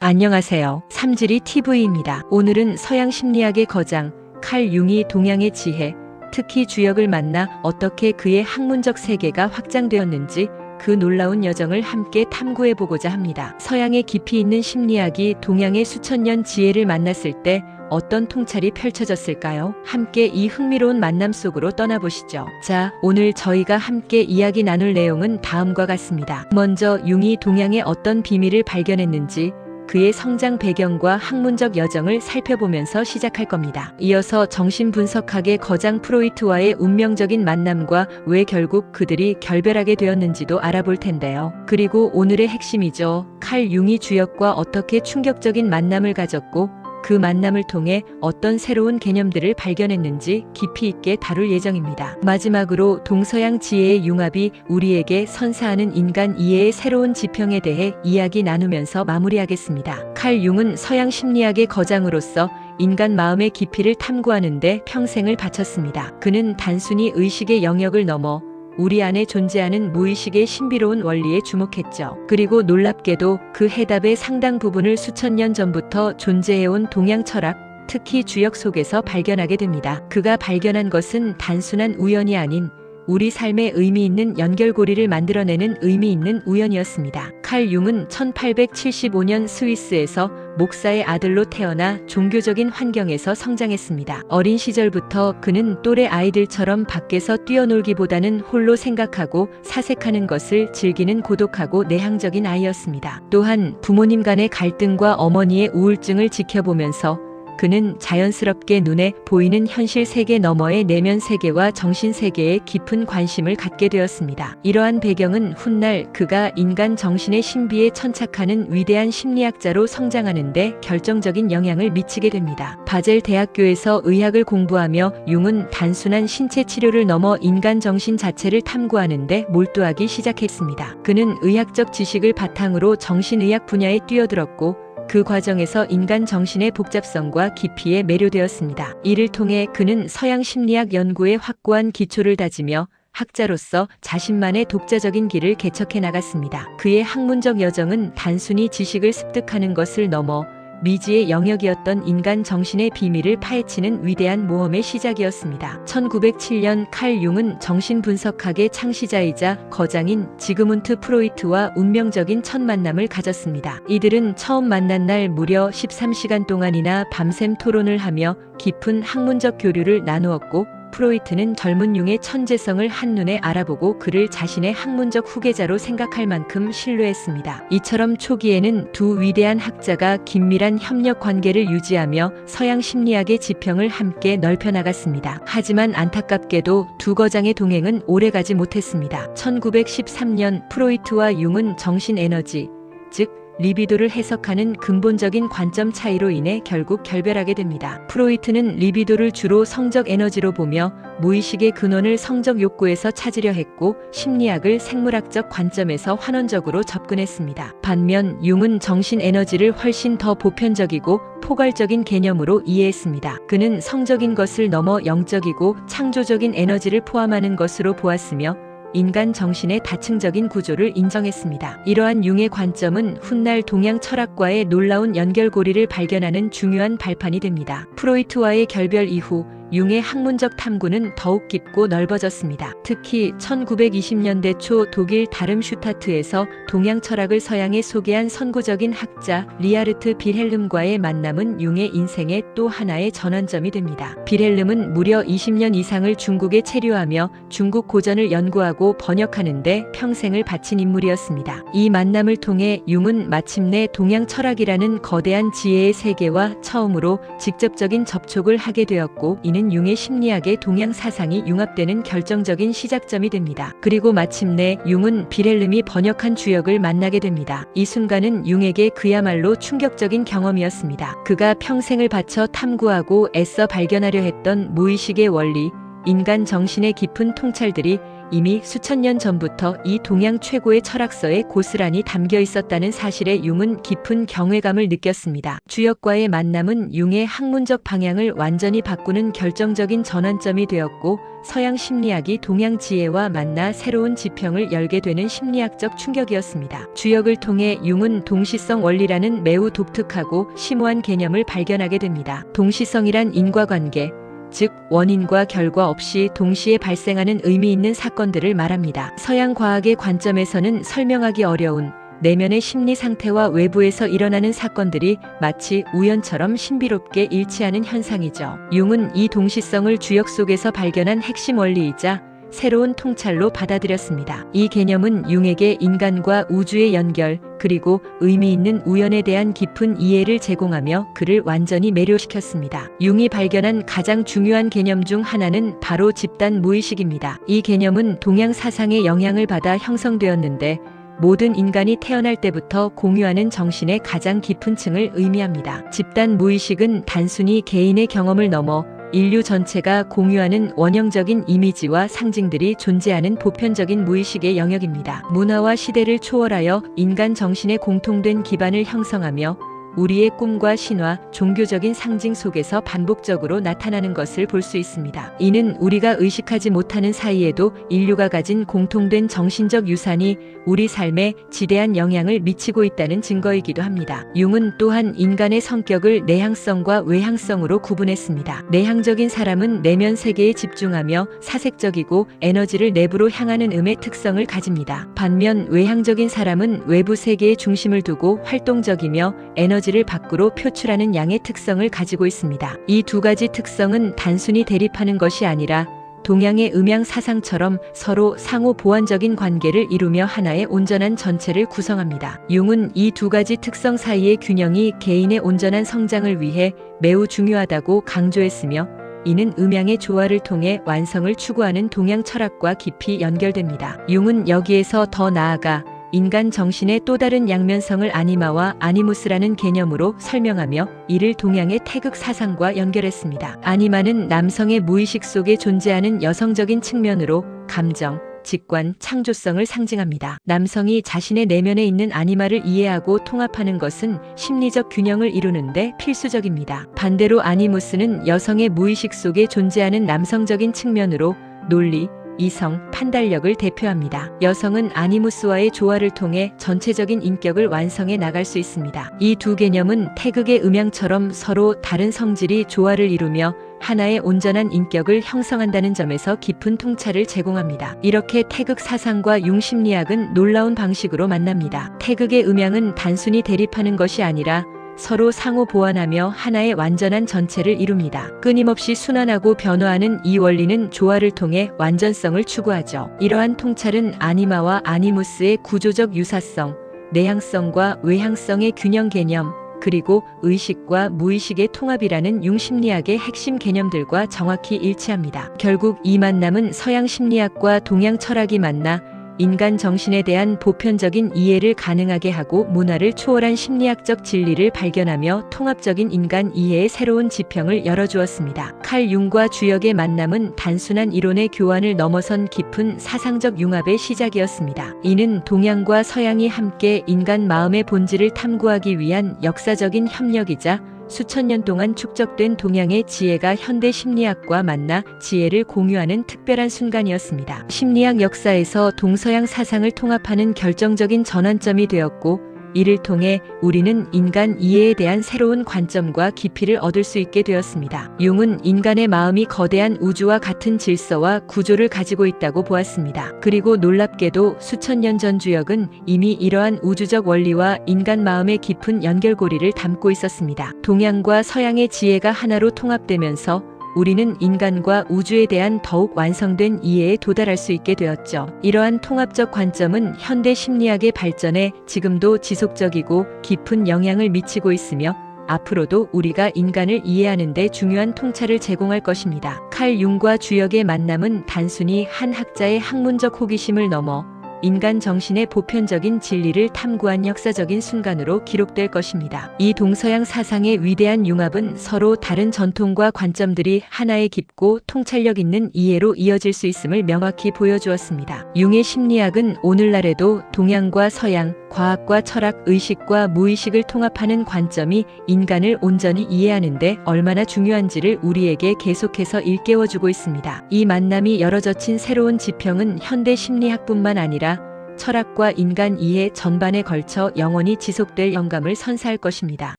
안녕하세요. 삼지리 TV입니다. 오늘은 서양 심리학의 거장 칼 융이 동양의 지혜, 특히 주역을 만나 어떻게 그의 학문적 세계가 확장되었는지 그 놀라운 여정을 함께 탐구해보고자 합니다. 서양의 깊이 있는 심리학이 동양의 수천 년 지혜를 만났을 때 어떤 통찰이 펼쳐졌을까요? 함께 이 흥미로운 만남 속으로 떠나보시죠. 자, 오늘 저희가 함께 이야기 나눌 내용은 다음과 같습니다. 먼저 융이 동양의 어떤 비밀을 발견했는지 그의 성장 배경과 학문적 여정을 살펴보면서 시작할 겁니다. 이어서 정신분석학의 거장 프로이트와의 운명적인 만남과 왜 결국 그들이 결별하게 되었는지도 알아볼 텐데요. 그리고 오늘의 핵심이죠. 칼 융이 주역과 어떻게 충격적인 만남을 가졌고 그 만남을 통해 어떤 새로운 개념들을 발견했는지 깊이 있게 다룰 예정입니다. 마지막으로 동서양 지혜의 융합이 우리에게 선사하는 인간 이해의 새로운 지평에 대해 이야기 나누면서 마무리하겠습니다. 칼 융은 서양 심리학의 거장으로서 인간 마음의 깊이를 탐구하는 데 평생을 바쳤습니다. 그는 단순히 의식의 영역을 넘어 우리 안에 존재하는 무의식의 신비로운 원리에 주목했죠. 그리고 놀랍게도 그 해답의 상당 부분을 수천 년 전부터 존재해온 동양 철학, 특히 주역 속에서 발견하게 됩니다. 그가 발견한 것은 단순한 우연이 아닌 우리 삶에 의미 있는 연결고리를 만들어내는 의미 있는 우연이었습니다. 칼 융은 1875년 스위스에서 목사의 아들로 태어나 종교적인 환경에서 성장했습니다. 어린 시절부터 그는 또래 아이들처럼 밖에서 뛰어놀기보다는 홀로 생각하고 사색하는 것을 즐기는 고독하고 내향적인 아이였습니다. 또한 부모님 간의 갈등과 어머니의 우울증을 지켜보면서 그는 자연스럽게 눈에 보이는 현실 세계 너머의 내면 세계와 정신 세계에 깊은 관심을 갖게 되었습니다. 이러한 배경은 훗날 그가 인간 정신의 신비에 천착하는 위대한 심리학자로 성장하는 데 결정적인 영향을 미치게 됩니다. 바젤 대학교에서 의학을 공부하며 융은 단순한 신체 치료를 넘어 인간 정신 자체를 탐구하는 데 몰두하기 시작했습니다. 그는 의학적 지식을 바탕으로 정신의학 분야에 뛰어들었고 그 과정에서 인간 정신의 복잡성과 깊이에 매료되었습니다. 이를 통해 그는 서양 심리학 연구에 확고한 기초를 다지며 학자로서 자신만의 독자적인 길을 개척해 나갔습니다. 그의 학문적 여정은 단순히 지식을 습득하는 것을 넘어 미지의 영역이었던 인간 정신의 비밀을 파헤치는 위대한 모험의 시작이었습니다. 1907년 칼 융은 정신분석학의 창시자이자 거장인 지그문트 프로이트와 운명적인 첫 만남을 가졌습니다. 이들은 처음 만난 날 무려 13시간 동안이나 밤샘 토론을 하며 깊은 학문적 교류를 나누었고 프로이트는 젊은 융의 천재성을 한눈에 알아보고 그를 자신의 학문적 후계자로 생각할 만큼 신뢰했습니다. 이처럼 초기에는 두 위대한 학자가 긴밀한 협력 관계를 유지하며 서양 심리학의 지평을 함께 넓혀나갔습니다. 하지만 안타깝게도 두 거장의 동행은 오래가지 못했습니다. 1913년 프로이트와 융은 정신 에너지, 즉 리비도를 해석하는 근본적인 관점 차이로 인해 결국 결별하게 됩니다. 프로이트는 리비도를 주로 성적 에너지로 보며 무의식의 근원을 성적 욕구에서 찾으려 했고 심리학을 생물학적 관점에서 환원적으로 접근했습니다. 반면 융은 정신 에너지를 훨씬 더 보편적이고 포괄적인 개념으로 이해했습니다. 그는 성적인 것을 넘어 영적이고 창조적인 에너지를 포함하는 것으로 보았으며 인간 정신의 다층적인 구조를 인정했습니다. 이러한 융의 관점은 훗날 동양 철학과의 놀라운 연결고리를 발견하는 중요한 발판이 됩니다. 프로이트와의 결별 이후 융의 학문적 탐구는 더욱 깊고 넓어졌습니다. 특히 1920년대 초 독일 다름슈타트에서 동양 철학을 서양에 소개한 선구적인 학자 리하르트 빌헬름과의 만남은 융의 인생의 또 하나의 전환점이 됩니다. 빌헬름은 무려 20년 이상을 중국에 체류하며 중국 고전을 연구하고 번역하는 데 평생을 바친 인물이었습니다. 이 만남을 통해 융은 마침내 동양 철학이라는 거대한 지혜의 세계와 처음으로 직접적인 접촉을 하게 되었고 이는 융의 심리학의 동양 사상이 융합되는 결정적인 시작점이 됩니다. 그리고 마침내 융은 빌헬름이 번역한 주역을 만나게 됩니다. 이 순간은 융에게 그야말로 충격적인 경험이었습니다. 그가 평생을 바쳐 탐구하고 애써 발견하려 했던 무의식의 원리, 인간 정신의 깊은 통찰들이 이미 수천 년 전부터 이 동양 최고의 철학서에 고스란히 담겨 있었다는 사실에 융은 깊은 경외감을 느꼈습니다. 주역과의 만남은 융의 학문적 방향을 완전히 바꾸는 결정적인 전환점이 되었고 서양 심리학이 동양 지혜와 만나 새로운 지평을 열게 되는 심리학적 충격이었습니다. 주역을 통해 융은 동시성 원리라는 매우 독특하고 심오한 개념을 발견하게 됩니다. 동시성이란 인과관계, 즉 원인과 결과 없이 동시에 발생하는 의미 있는 사건들을 말합니다. 서양 과학의 관점에서는 설명하기 어려운 내면의 심리 상태와 외부에서 일어나는 사건들이 마치 우연처럼 신비롭게 일치하는 현상이죠. 융은 이 동시성을 주역 속에서 발견한 핵심 원리이자 새로운 통찰로 받아들였습니다. 이 개념은 융에게 인간과 우주의 연결, 그리고 의미 있는 우연에 대한 깊은 이해를 제공하며 그를 완전히 매료시켰습니다. 융이 발견한 가장 중요한 개념 중 하나는 바로 집단 무의식입니다. 이 개념은 동양 사상의 영향을 받아 형성되었는데 모든 인간이 태어날 때부터 공유하는 정신의 가장 깊은 층을 의미합니다. 집단 무의식은 단순히 개인의 경험을 넘어 인류 전체가 공유하는 원형적인 이미지와 상징들이 존재하는 보편적인 무의식의 영역입니다. 문화와 시대를 초월하여 인간 정신의 공통된 기반을 형성하며 우리의 꿈과 신화, 종교적인 상징 속에서 반복적으로 나타나는 것을 볼 수 있습니다. 이는 우리가 의식하지 못하는 사이에도 인류가 가진 공통된 정신적 유산이 우리 삶에 지대한 영향을 미치고 있다는 증거이기도 합니다. 융은 또한 인간의 성격을 내향성과 외향성으로 구분했습니다. 내향적인 사람은 내면 세계에 집중하며 사색적이고 에너지를 내부로 향하는 음의 특성을 가집니다. 반면 외향적인 사람은 외부 세계에 중심을 두고 활동적이며 에너지를 밖으로 표출하는 양의 특성을 가지고 있습니다. 이 두 가지 특성은 단순히 대립하는 것이 아니라 동양의 음양 사상처럼 서로 상호 보완적인 관계를 이루며 하나의 온전한 전체를 구성합니다. 융은 이 두 가지 특성 사이의 균형이 개인의 온전한 성장을 위해 매우 중요하다고 강조했으며 이는 음양의 조화를 통해 완성을 추구하는 동양 철학과 깊이 연결됩니다. 융은 여기에서 더 나아가 인간 정신의 또 다른 양면성을 아니마와 아니무스라는 개념으로 설명하며 이를 동양의 태극 사상과 연결했습니다. 아니마는 남성의 무의식 속에 존재하는 여성적인 측면으로 감정, 직관, 창조성을 상징합니다. 남성이 자신의 내면에 있는 아니마를 이해하고 통합하는 것은 심리적 균형을 이루는데 필수적입니다. 반대로 아니무스는 여성의 무의식 속에 존재하는 남성적인 측면으로 논리, 이성, 판단력을 대표합니다. 여성은 아니무스와의 조화를 통해 전체적인 인격을 완성해 나갈 수 있습니다. 이 두 개념은 태극의 음양처럼 서로 다른 성질이 조화를 이루며 하나의 온전한 인격을 형성한다는 점에서 깊은 통찰을 제공합니다. 이렇게 태극 사상과 융 심리학은 놀라운 방식으로 만납니다. 태극의 음양은 단순히 대립하는 것이 아니라 서로 상호 보완하며 하나의 완전한 전체를 이룹니다. 끊임없이 순환하고 변화하는 이 원리는 조화를 통해 완전성을 추구하죠. 이러한 통찰은 아니마와 아니무스의 구조적 유사성, 내향성과 외향성의 균형 개념, 그리고 의식과 무의식의 통합이라는 융 심리학의 핵심 개념들과 정확히 일치합니다. 결국 이 만남은 서양 심리학과 동양 철학이 만나 인간 정신에 대한 보편적인 이해를 가능하게 하고 문화를 초월한 심리학적 진리를 발견하며 통합적인 인간 이해의 새로운 지평을 열어주었습니다. 칼 융과 주역의 만남은 단순한 이론의 교환을 넘어선 깊은 사상적 융합의 시작이었습니다. 이는 동양과 서양이 함께 인간 마음의 본질을 탐구하기 위한 역사적인 협력이자 수천 년 동안 축적된 동양의 지혜가 현대 심리학과 만나 지혜를 공유하는 특별한 순간이었습니다. 심리학 역사에서 동서양 사상을 통합하는 결정적인 전환점이 되었고, 이를 통해 우리는 인간 이해에 대한 새로운 관점과 깊이를 얻을 수 있게 되었습니다. 융은 인간의 마음이 거대한 우주와 같은 질서와 구조를 가지고 있다고 보았습니다. 그리고 놀랍게도 수천 년 전 주역은 이미 이러한 우주적 원리와 인간 마음의 깊은 연결고리를 담고 있었습니다. 동양과 서양의 지혜가 하나로 통합되면서 우리는 인간과 우주에 대한 더욱 완성된 이해에 도달할 수 있게 되었죠. 이러한 통합적 관점은 현대 심리학의 발전에 지금도 지속적이고 깊은 영향을 미치고 있으며 앞으로도 우리가 인간을 이해하는 데 중요한 통찰을 제공할 것입니다. 칼 융과 주역의 만남은 단순히 한 학자의 학문적 호기심을 넘어 인간 정신의 보편적인 진리를 탐구한 역사적인 순간으로 기록될 것입니다. 이 동서양 사상의 위대한 융합은 서로 다른 전통과 관점들이 하나의 깊고 통찰력 있는 이해로 이어질 수 있음을 명확히 보여주었습니다. 융의 심리학은 오늘날에도 동양과 서양, 과학과 철학, 의식과 무의식을 통합하는 관점이 인간을 온전히 이해하는데 얼마나 중요한지를 우리에게 계속해서 일깨워주고 있습니다. 이 만남이 열어젖힌 새로운 지평은 현대 심리학뿐만 아니라 철학과 인간 이해 전반에 걸쳐 영원히 지속될 영감을 선사할 것입니다.